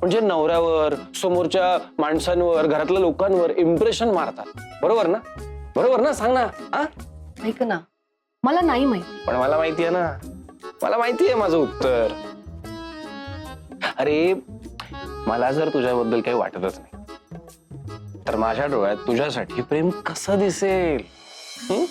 म्हणजे नवऱ्यावर, समोरच्या माणसांवर, घरातल्या लोकांवर इम्प्रेशन मारतात. बरोबर ना? बरोबर ना? सांग ना. हा? ऐक ना, मला नाही माहिती. पण मला माहितीये ना, मला माहितीये माझं उत्तर. अरे मला जर तुझ्याबद्दल काही वाटतच नाही तर माझ्या डोळ्यात तुझ्यासाठी प्रेम कसं दिसेल? हं?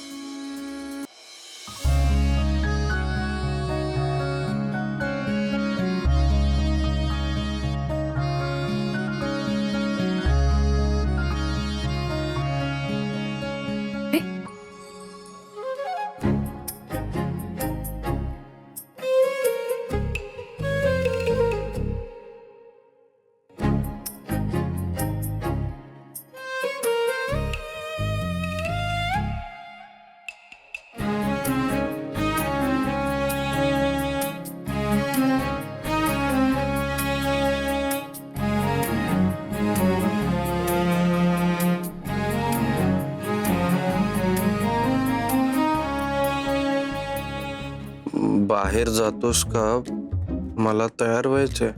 बाहेर जातोस का? मला तयार व्हायचंय.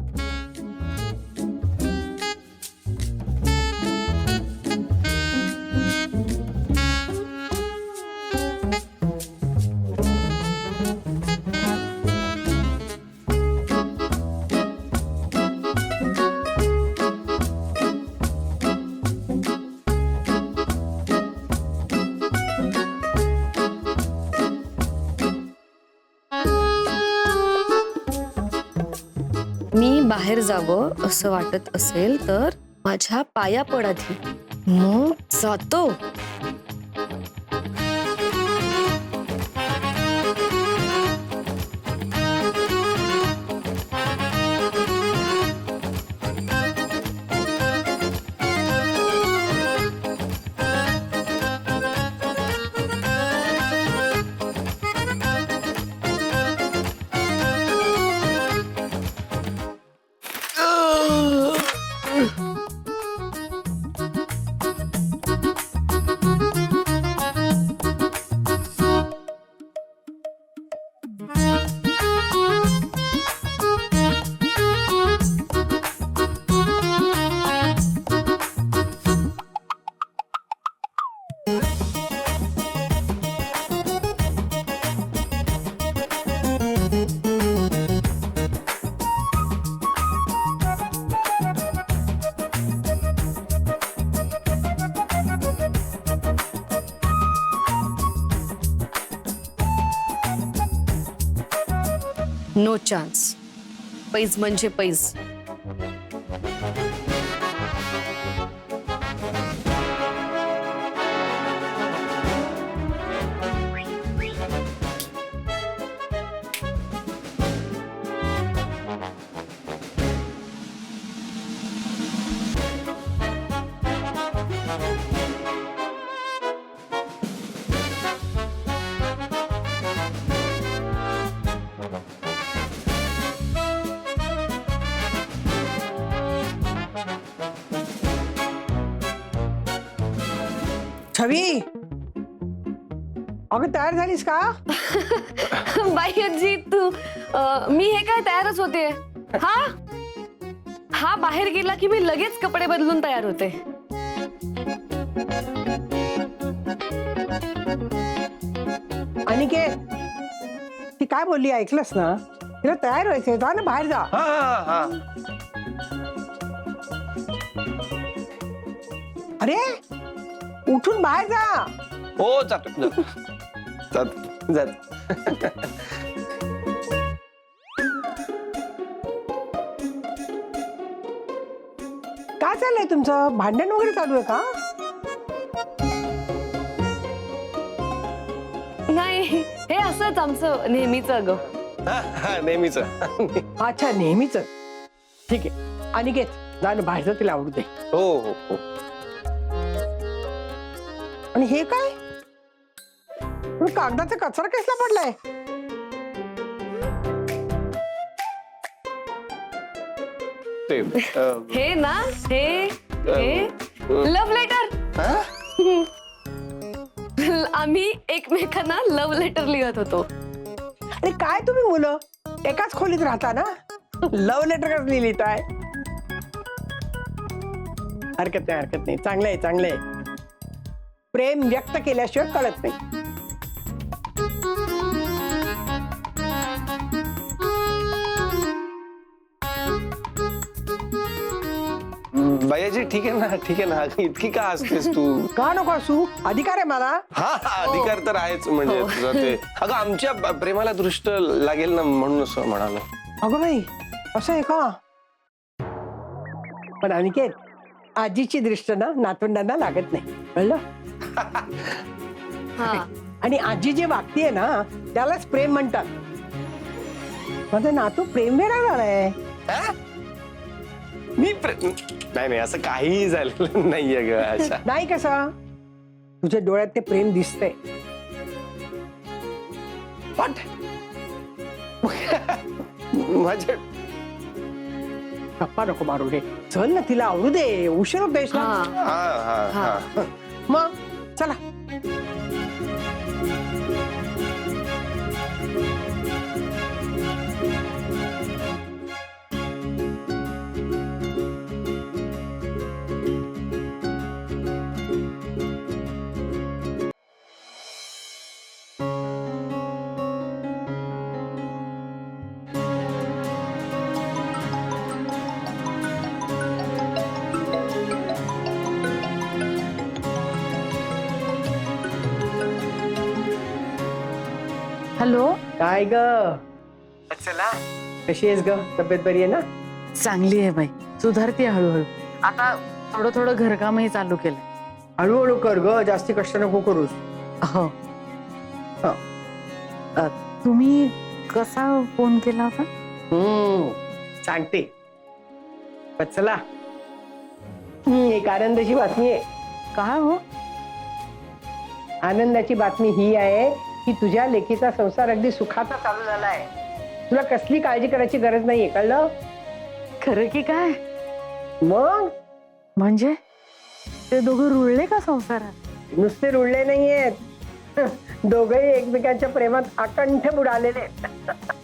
मी बाहेर जावं असं वाटत असेल तर माझ्या पाया पड आधी, मग जातो. No chance. पैज म्हणजे पैज. छवी, अगं तयार झालीस का? बाई आजी तू मी हे काय तयारच होते. हा हा बाहेर गेला की मी लगेच कपडे बदलून तयार होते. अनिकेत, ती काय बोलली ऐकलंस ना? तिला तयार व्हायचंय, जा ना बाहेर जा. हा हा हा. अरे उठून बाहेर जा. हो जातो जातो जातो. काय चाललंय तुमचं? भांडण वगैरे चालू आहे का? नाही हे असंच आमचं नेहमीच ग. नेहमीच. अच्छा नेहमीच. ठीक आहे अनिकेत, जा ना बाहेर जा, तिला आवडू दे. हो हो हो. आणि हे काय? कागदाचा कचरा कसला पडलाय? ते हे ना हे लव्ह लेटर. आम्ही एकमेकांना लव्ह लेटर लिहत होतो. अरे काय तुम्ही मुलं एकाच खोलीत राहता ना? लव्ह लेटर कसं लिहिताय? हरकत नाही चांगलं आहे चांगलं आहे. प्रेम व्यक्त केल्याशिवाय कळत नाही. भैयाजी ठीक आहे ना इतकी का असतेस तू? का नको असू, अधिकार आहे मला. हा अधिकार तर आहेच म्हणजे तुझं ते. अगं आमच्या प्रेमाला दृष्ट लागेल ना म्हणून असं म्हणालो. अगं बाई असं आहे का? पण अनिकेत, आजीची दृष्ट ना नातवंडांना लागत नाही, कळलं? हा आणि आजी जे वागतीये ना त्यालाच प्रेम म्हणतात. माझा नातू प्रेम वेडा झालाय. हा? मी नाही असं काहीही झालेलं नाहीये ग अशा. नाही कसा, तुझ्या डोळ्यात ते प्रेम दिसतंय. माझ्या गप्पा नको मारू रे, चल ना तिला आवडू दे, उशीर होतोयस ना. हा हा हा हा मग चला. हॅलो. काय ग चला, कशी आहेस ग? तब्येत बरी आहे ना? चांगली आहे बाई, सुधारते हळूहळू. आता थोडं थोडं घरकामही चालू केलंय. हळूहळू कर ग, जास्ती कष्ट नको करूस. हो. हा. तुम्ही कसा फोन केला होता? सांगते. चला, एक आनंदाची बातमी आहे. काय हो? आनंदाची बातमी ही आहे की तुझ्या लेकीचा संसार अगदी सुखाचा चालू झालाय. तुला कसली काळजी करायची गरज नाहीये, कळलं? खरं की काय? मग म्हणजे ते दोघं रुळले का संसारात? नुसते रुळले नाहीयेत, दोघही एकमेकांच्या प्रेमात अकंठ बुडालेले आहेत.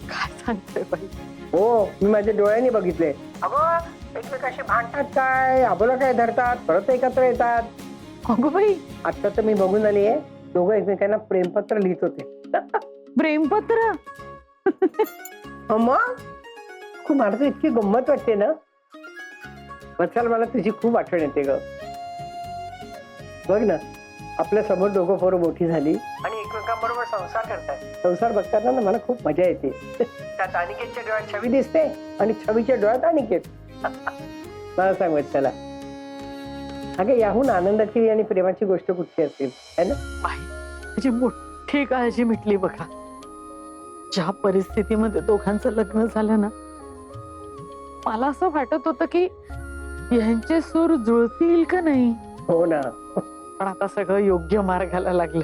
काय सांगते बाई? हो, मी माझ्या डोळ्यांनी बघितले. अगं एकमेकाशी भांडतात काय, आबोला काय धरतात, परत एकत्र येतात. अगो बाई, आता तर मी बघून आली आहे, दोघं एकमेकांना प्रेमपत्र लिहित होते. प्रेमपत्र? मग खूप, मला तर इतकी गंमत वाटते ना. वत्सल, मला तुझी खूप आठवण येते ग. बघ ना, आपल्या समोर दोघं पोरं मोठी झाली आणि एकमेकांबरोबर संसार करतात. संसार बघताना ना मला खूप मजा येते. त्यात अनिकेतच्या डोळ्यात छवी दिसते आणि छवीच्या डोळ्यात अनिकेत. मला सांग वत्सला, अगं याहून आनंदाची आणि प्रेमाची गोष्ट कुठची असेल, है ना? बाई, माझी मोठी काळजी मिटली बघा. ज्या परिस्थितीमध्ये दोघांचं लग्न झालं ना, मला असं वाटत होतं की यांचे सूर जुळतील का नाही. हो ना. पण आता सगळं योग्य मार्गाला लागलं.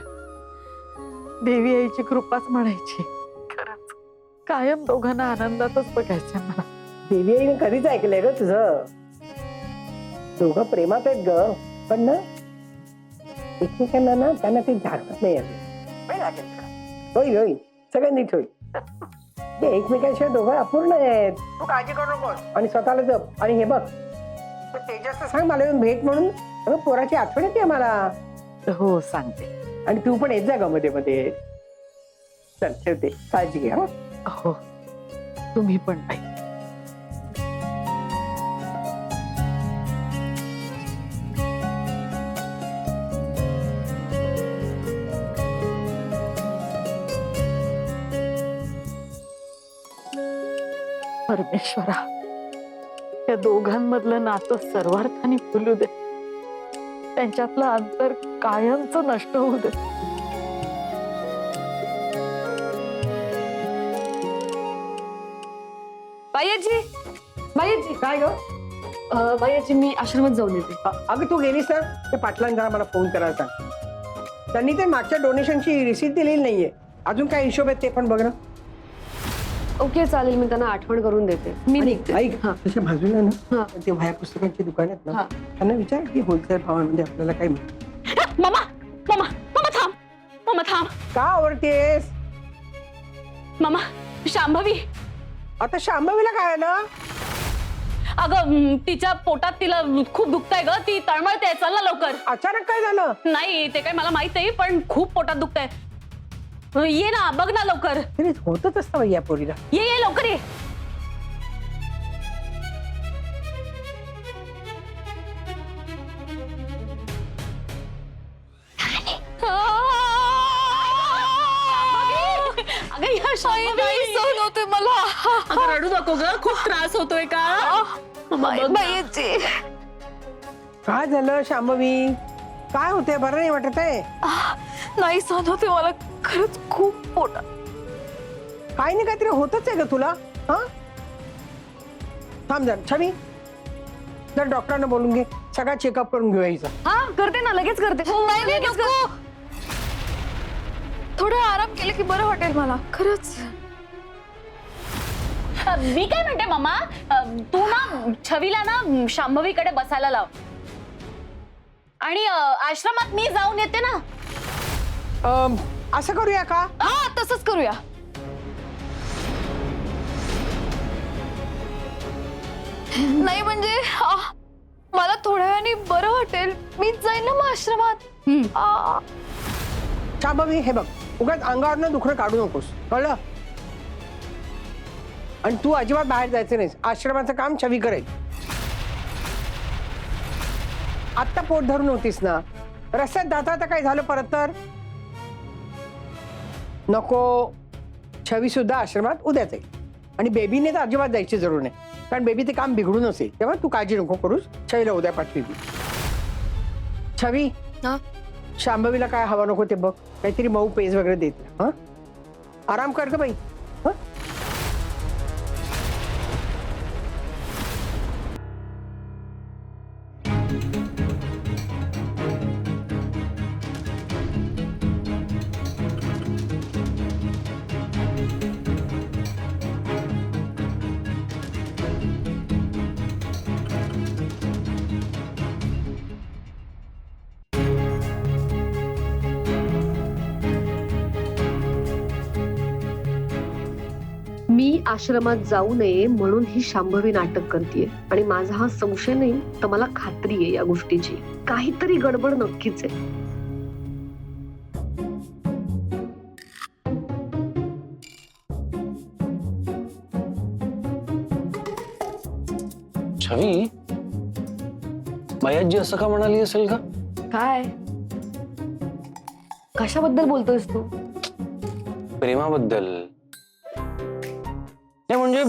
देवी आईची कृपाच म्हणायची. खरंच कायम दोघांना आनंदातच बघायचं मला. देवी आईने कधीच ऐकलंय ग तुझं. दोघं प्रेमात आहेत ग, पण ना एकमेकांना ना त्यांना ते जाणवत नाही. होईल होईल, सगळं नीट होईल. ते एकमेकांशिवाय दोघं अपूर्ण आहेत. तू काळजी करू नको आणि स्वतःला जप. आणि हे बघ, तेजसला सांग मला येऊन भेट म्हणून. अगं पोराची आठवण येते मला. हो, सांगते. आणि तू पण येत जा ग मध्ये मध्ये. चल ठेवते, काळजी घ्या. हो, तुम्ही पण बाई. परमेश्वरा, त्या दोघांमधलं नातं सर्वार्थाने फुलू दे. त्यांच्यातलं अंतर कायमचं नष्ट होऊ दे. बाय्याजी, बाय्याजी, काय ग? बाय्याजी, मी आश्रमात जाऊन येते. अगं तू गेलीस ना, त्या पाटलांनी जरा मला फोन करायला सांग. त्यांनी ते मागच्या डोनेशनची रिसीट दिलेली नाहीये. अजून काय हिशोब आहे ते पण बघ ना. ओके, चालेल, मी त्यांना आठवण करून देते. मी निघते. ऐक, हा. तशा बाजूला ना हा. ते वह्या पुस्तकांची दुकान आहेत ना, हा. त्यांना विचार की होलसेल भावामध्ये आपल्याला काय मिळेल. मामा, मामा, मामा थांब, मामा थांब. का आवडतेस? मामा, शांभवी. आता शांभवीला काय आलं? अगं तिच्या पोटात तिला खूप दुखतंय ग, ती तळमळते. चल ना लवकर. अचानक काय झालं? नाही ते काय मला माहित नाही, पण खूप पोटात दुखतंय. ये ना, बघ ना लवकर. तरी होतच असतं बाई या पोरीला. ये ये लवकर ये. अगं या शांभवी. सहन होते मला. अगं रडू नको ग, खूप त्रास होतोय का? बाईजी काय झालं शांभवी? काय होते? बरं नाही वाटत आहे? नाही सहन होते मला, खरंच खूप पोटात. काय नाही काहीतरी होतच आहे का तुला? हा थांब जर छवी, जर डॉक्टरांना बोलून घे, सगळा चेकअप करून घेऊ हिचा. हा करते ना, लगेच करते. नाही नाही नको. थोडा आराम केलं की बरं वाटेल मला, खरंच. मी काय म्हणते मामा, तू ना छवीला ना शांभवीकडे बसायला लाव आणि आश्रमात मी जाऊन येते ना. असं करूया का? हा तसंच करूया. नाही म्हणजे मला थोड्या वेळाने बरं वाटेल, मीच जाईन ना मग आश्रमात. शांभवी हे बघ, उगाच अंगावरनं दुखणं काढू नकोस, कळलं? आणि तू अजिबात बाहेर जायचं नाहीस. आश्रमाचं काम छवी करेल. आत्ता पोट धरून होतीस ना, रस्त्यात जाता आता काय झालं परत तर? नको, छवी सुद्धा आश्रमात उद्या जाईल. आणि बेबीने तर अजिबात जायची जरूर नाही, कारण बेबी ते काम बिघडून असेल. तेव्हा तू काळजी नको करूस, छवीला उद्या पाठवी. छवी, हा? शांभवीला काय हवा नको ते बघ, काहीतरी मऊ पेज वगैरे देत. हा आराम कर ग बाई. हा मी आश्रमात जाऊ नये म्हणून ही शांभवी नाटक करते आणि माझा हा संशय नाही तर मला खात्री आहे या गोष्टीची. काहीतरी गडबड नक्कीच आहे. छवी, बायाजी असं का म्हणाली असेल का? काय? कशाबद्दल बोलतोयस तू? प्रेमाबद्दल. नाही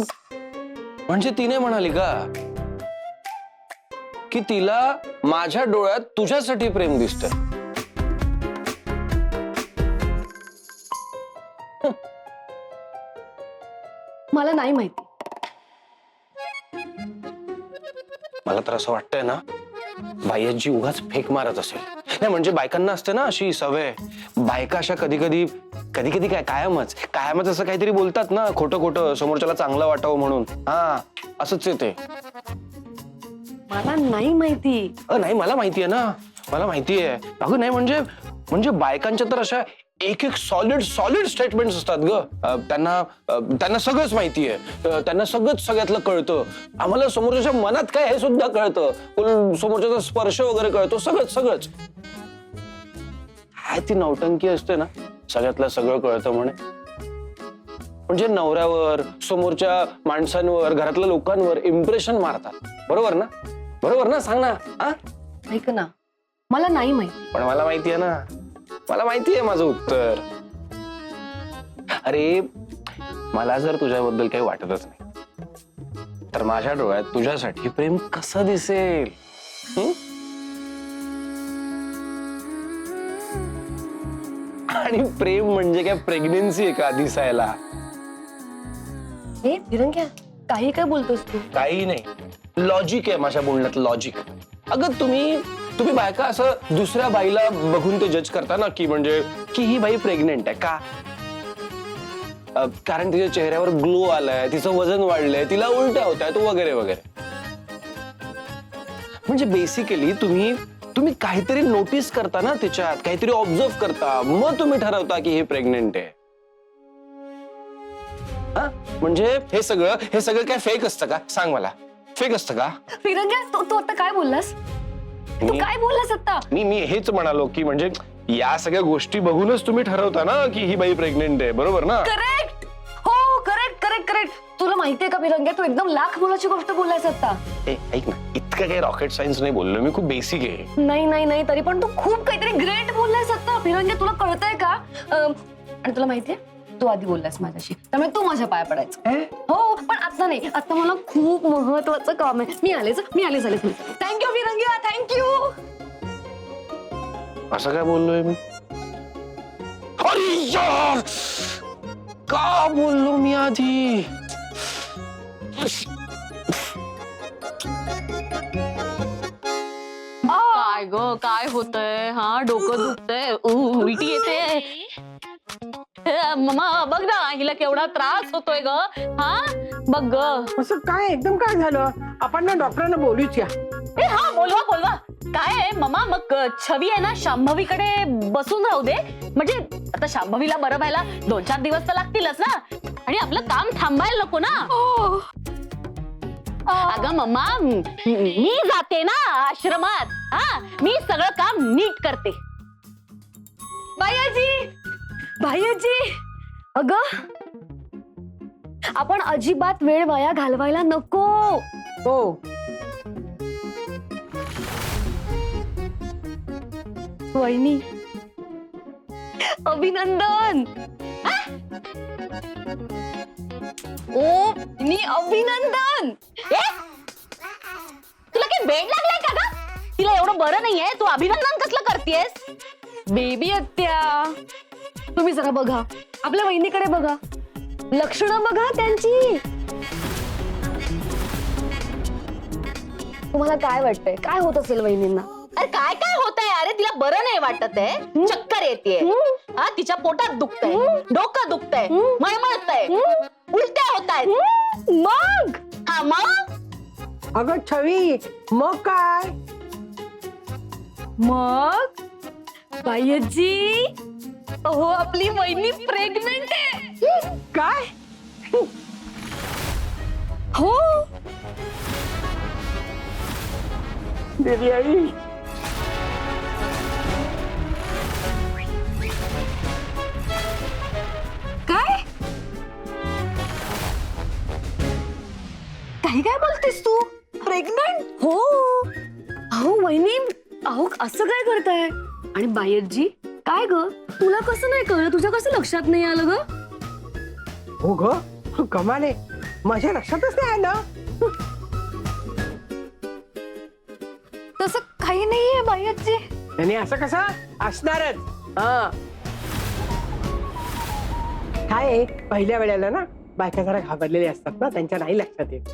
म्हणजे तिने म्हणाली का की तिला माझ्या डोळ्यात तुझ्यासाठी प्रेम दिसतंय? मला नाही माहिती. मला तर असं वाटतंय ना, बाय्याजी उगाच फेक मारत असेल. नाही म्हणजे बायकांना असते ना अशी सवय, बायका अशा कधी कधी काय कायमच असं काहीतरी बोलतात ना, खोटं समोरच्याला चांगलं वाटावं म्हणून. हा असंच आहे ते. मला नाही माहिती. नाही मला माहितीये ना, मला माहितीये. अगं नाही म्हणजे बायकांच्या तर अशा एक सॉलिड स्टेटमेंट्स असतात ग. त्यांना सगळंच माहितीये, त्यांना सगळ्यातलं कळतं. आम्हाला समोरच्या मनात काय हे सुद्धा कळतं, समोरच्याचा स्पर्श वगैरे कळतो, सगळंच. काय ती नौटंकी असते ना, सगळ्यातलं सगळं कळतं म्हणे. म्हणजे नवऱ्यावर, समोरच्या माणसांवर, घरातल्या लोकांवर इम्प्रेशन मारतात. बरोबर ना? सांग ना. हा ऐक ना, मला नाही माहिती. पण मला माहितीये ना, मला माहितीये माझं उत्तर. अरे मला जर तुझ्याबद्दल काही वाटतच नाही, तर माझ्या डोळ्यात तुझ्यासाठी प्रेम कसं दिसेल? आणि प्रेम म्हणजे काय प्रेग्नेन्सी आहे का दिसायला? हे फिरंग्या, काही काय बोलतोस तू? काही नाही, लॉजिक आहे माझ्या बोलण्यात, लॉजिक. अगं तुम्ही बायका असं दुसऱ्या बाईला बघून ते जज करता ना, की म्हणजे की ही बाई प्रेग्नेंट आहे का, कारण तिच्या चेहऱ्यावर ग्लो आलाय, तिचं वजन वाढलंय, तिला उलट्या होत्या तो वगैरे. म्हणजे बेसिकली तुम्ही काहीतरी नोटीस करता ना तिच्यात, काहीतरी ऑब्झर्व करता, मग तुम्ही ठरवता की हे प्रेग्नेंट आहे. म्हणजे हे सगळं काय फेक असतं का? सांग मला. फेक असतं का? फिरंग्या तू आता काय बोललास? तू काय बोललास आता? मी हेच म्हणालो की म्हणजे या सगळ्या गोष्टी बघूनच तुम्ही ठरवता ना की ही बाई प्रेग्नेंट आहे, बरोबर ना? करेक्ट. हो करेक्ट करेक्ट करेक्ट. तुला माहितीये का फिरंग्या, तू एकदम लाख मोलाची गोष्ट बोललास आता. ऐक ना, इतकं काही रॉकेट सायन्स नाही बोललो मी, खूप बेसिक आहे. नाही नाही नाही, तरी पण तू खूप काहीतरी ग्रेट बोललास आता फिरंग्या. तुला कळतंय का? आणि तुला माहितीये, तू आधी बोललास माझ्याशी, त्यामुळे तू माझ्या पाया पडायचं. हो, पण आता नाही. आता मला खूप महत्वाचं काम आहे. मी आले थँक्यू फिरंग्या, थँक्यू. असं काय बोललोय मी? अरे यार, का बोललो मी आधी? काय ग, काय होतंय? हा, डोकं दुखतंय, उलटी येते. मम्मा बघ ना, हिला केवढा त्रास होतोय ग. हा बघ ग. असं काय एकदम काय झालं? आपण ना डॉक्टरांना बोलूच या. हा, बोलवा. काय आहे मम्मा, मग छवी आहे ना शांभवीकडे बसून राहू दे. म्हणजे आता शांभवीला बरं व्हायला 2-4 दिवस तर लागतीलच ना, आणि आपलं काम थांबायला नको ना. अगं मम्मा, मी जाते ना आश्रमात. हा, मी सगळं काम नीट करते. बायाजी, अगं आपण अजिबात वेळ वाया घालवायला नको. हो, वहिनी, अभिनंदन. ओ नी अभिनंदन. तुला काही बेड लागलाय का ग? तिला एवढं बरं नाहीये, तू अभिनंदन कसलं करतेस? बेबी आत्या, तुम्ही जरा बघा, आपल्या वहिनीकडे बघा, लक्षणं बघा त्यांची. तुम्हाला काय वाटतंय, काय होत असेल वहिनींना? अरे काय काय होतंय? अरे तिला बरं नाही वाटत आहे, चक्कर येतेय, हा, तिच्या पोटात दुखतंय, डोकं दुखतंय, मळमळतंय, उलट्या होतायत. मग हा, मग अगं छवी, मग काय? मग बायजी, अहो आपली वहिनी प्रेग्नंट आहे. काय? हो, देवी आई, काय काय बोलतेस तू? प्रेग्नंट? हो. अहो वहिनी, अहो असं काय करताय? आणि बायजी, काय ग, तुला कसं नाही कळलं? तुझ्या कसं लक्षात नाही आलं ग? हो ग, कमाल आहे, माझ्या लक्षातच नाही आलं. तसं काही नाहीये बायजी. आणि असं कसं असणारच. हा, काय आहे, पहिल्या वेळेला ना बायका जरा घाबरलेले असतात ना, त्यांच्या नाही लक्षात येत.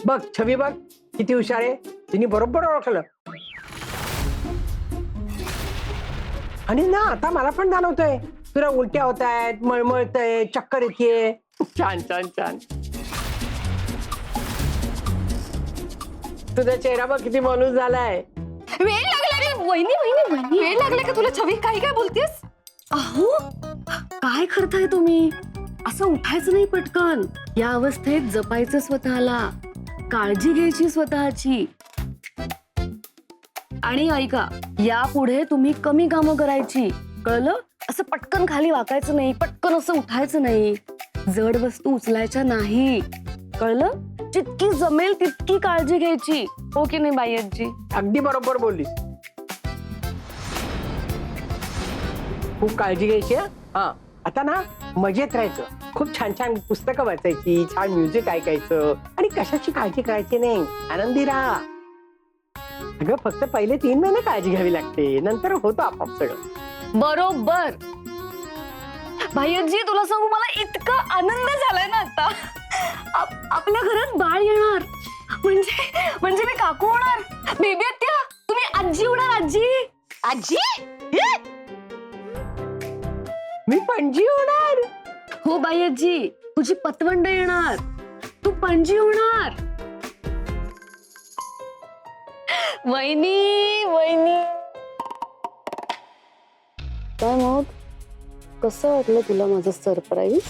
बघ छवी, बघ किती हुशार आहे, तिने बरोबर ओळखलं. आणि ना आता मला पण जाणवतोय, तुला उलट्या होत आहेत, मळमळतय, चक्कर येते. छान छान छान. तुझा चेहरा बघ किती माणूस झालाय. वेळ लागला वहिनी, वेळ लागला का तुला? छवी काय बोलतेस? अहो काय करताय तुम्ही? असं उठायचं नाही पटकन. या अवस्थेत जपायचं स्वतःला, काळजी घ्यायची स्वतःची. आणि ऐका, यापुढे तुम्ही कमी कामं करायची, कळलं? असं पटकन खाली वाकायचं नाही, पटकन असं उठायचं नाही, जड वस्तू उचलायच्या नाही, कळलं? जितकी जमेल तितकी काळजी घ्यायची, हो की नाही बायजी? अगदी बरोबर बोललीस. खूप काळजी घ्यायची. हा, आता ना मजेत राहायचं, खूप छान छान पुस्तकं वाचायची, छान म्युझिक ऐकायचं, आणि कशाची काळजी करायची नाही, आनंदी राहा. अगं फक्त पहिले 3 महिने काळजी घ्यावी लागते, नंतर होतं आपोआप सगळं. बरोबर. भाईजी, तुला सांगू, मला इतका आनंद झालाय ना आता. आपल्या घरात बाळ येणार म्हणजे मी काकू होणार. बेबी आत्या, तुम्ही आजी होणार. आजी, मी पणजी होणार. हो बाईजी, तुझी पतवंड येणार, तू पणजी होणार. वहिनी काय मग, कसं वाटलं तुला माझं सरप्राईज?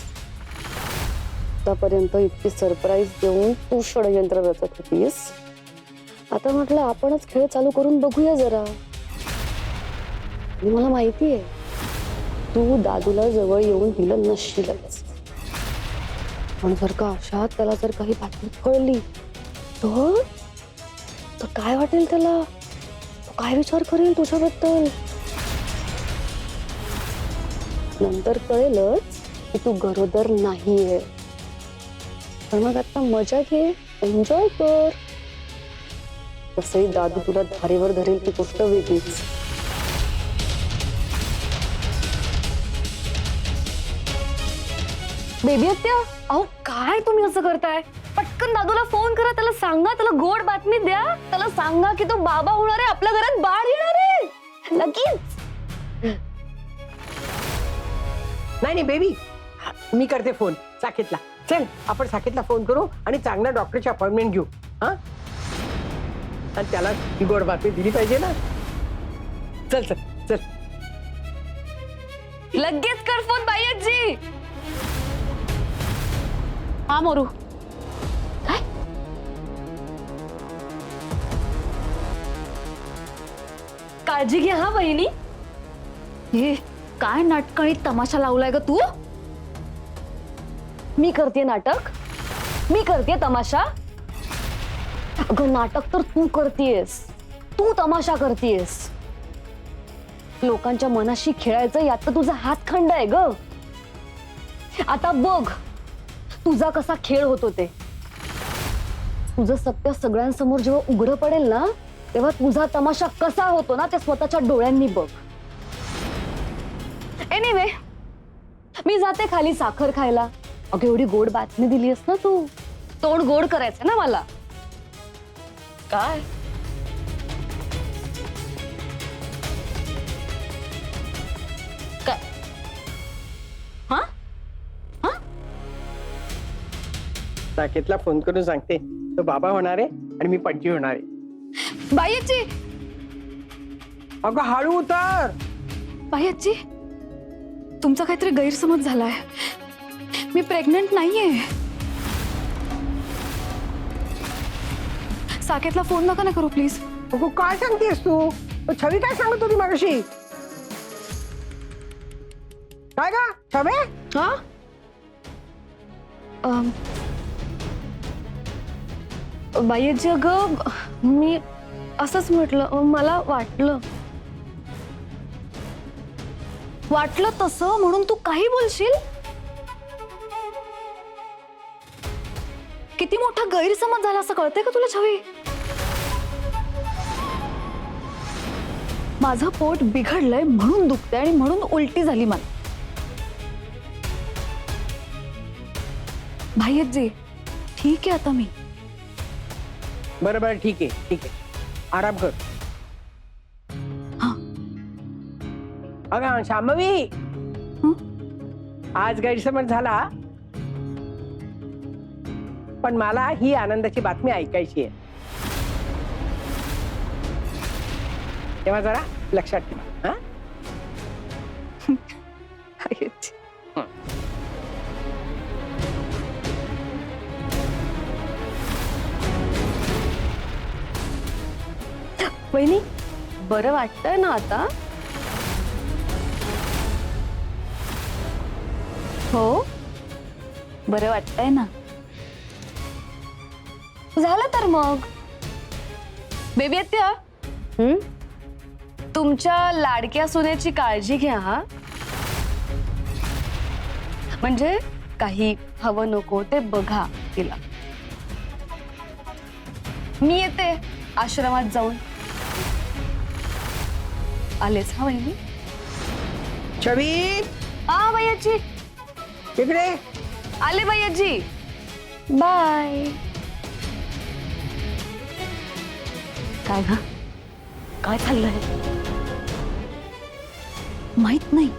आतापर्यंत इतकी सरप्राईज देऊन तू षडयंत्र रचत होतीस. आता म्हटलं आपणच खेळ चालू करून बघूया जरा. आणि मला माहितीये तू दादूला जवळ येऊन दिलं नसशीलच. पण जर का अशात त्याला जर काही बातमी कळली तर काय वाटेल त्याला? तो काय विचार करेल तुझ्याबद्दल? नंतर कळेलच की तू गरोदर नाहीये. पण मग आता मजा घे, एन्जॉय कर. तसंही दादू तुला धारेवर धरेल ती गोष्ट वेगळीच. बेबी आत्या, अहो काय तुम्ही असं करताय? पटकन दादूला फोन करा, त्याला सांगा, त्याला गोड बातमी द्या. त्याला सांगा की तो बाबा होणार आहे, आपल्या घरात बाळ येणार आहे लगेच. नाही बेबी, मी करते फोन साकेतला. चल आपण साकेतला फोन करू आणि चांगल्या डॉक्टरची अपॉइंटमेंट घेऊ. हा, आणि त्याला ही गोड बातमी दिली पाहिजे ना. चल चल चल. लगेच कर फोन बायजी. हा मोरू, काळजी घ्या हा बहिणी. हे काय नाटकाळी तमाशा लावलाय ग तू? मी करते नाटक, मी करते तमाशा. अगं नाटक तर तू करतेस, तू तमाशा करतेस. लोकांच्या मनाशी खेळायचं यात तर तुझा हातखंड आहे ग. आता बघ तुझा कसा खेळ होतो ते. तुझं सत्य सगळ्यांसमोर जेव्हा उघडं पडेल ना, तेव्हा तुझा तमाशा कसा होतो ना ते स्वतःच्या डोळ्यांनी बघ. एनिवे, मी जाते खाली साखर खायला. अगं एवढी गोड बातमी दिलीस ना तू, तोंड गोड करायचं ना मला. काय काय? हा साकेतला फोन करून सांगते तो बाबा होणार आहे आणि मी पट्टी होणार आहे. बायची, अगं हळू उतर. बायची, तुमचा काहीतरी गैरसमज झालाय. मी प्रेग्नंट नाहीये. साकेतला फोन नका ना करू प्लीज. अगं काय सांगतेस तू? छवी काय सांगत होती मागाशी? काय का छवे? हा बायची, अगं मी असंच म्हटलं. मला वाटलं तसं म्हणून तू काही बोलशील. किती मोठा गैरसमज झाला असं कळतंय का तुला छवी? माझं पोट बिघडलंय म्हणून दुखतंय आणि म्हणून उलटी झाली मला. भाईजी ठीक आहे आता मी. बरं बरं ठीक आहे ठीक आहे, आराम कर. हा. अगं शांभवी, आज गैरसमज झाला पण मला ही आनंदाची बातमी ऐकायची आहे. तेव्हा जरा लक्षात ठेवा. हा, वहिनी बरं वाटतंय ना आता? हो बरं वाटतंय ना. झालं तर मग बेबी आत्या, तुमच्या लाडक्या सुनेची काळजी घ्या हा. म्हणजे काही हवं नको ते बघा तिला. मी येते आश्रमात जाऊन. आलेच हा वहिनी. छवी हा भैयाजी, तिकडे आले भैयाजी. बाय. काय ग, काय चाललंय? माहित नाही.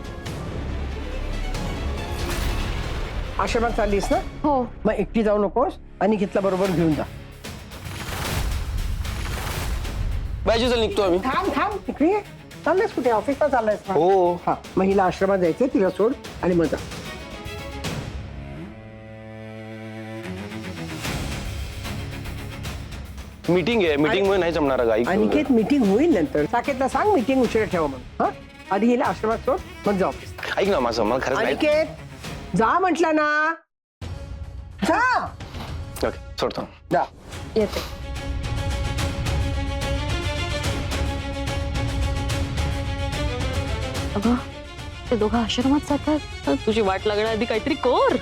आश्रमात चाललीस ना? हो. मग एकटी जाऊ नकोस आणि घेतला बरोबर घेऊन जा. बायजी चल निघतो आम्ही. थांब थांब, तिकडे ये. चाललंयस कुठे? ऑफिसला चाललंयस ना? हो. हा, मग हिला आश्रमात जायचंय, तिला सोड आणि मग जा. मीटिंग आहे, मीटिंग मुळे नाही जमणार अगं, ऐक. अनिकेत मीटिंग होईल नंतर. साकेतला सांग मीटिंग उशिरा ठेवा म्हणून. हा आधी गेला आश्रमात सोड, मग जा ऑफिस. ऐक ना माझं, मला खरंच नाही. अनिकेत जा म्हटलं ना, जा. ओके, सोडतो. जा. येते. अगं ते दोघं आश्रमात जातात, तुझी वाट लागण्याआधी काहीतरी कर.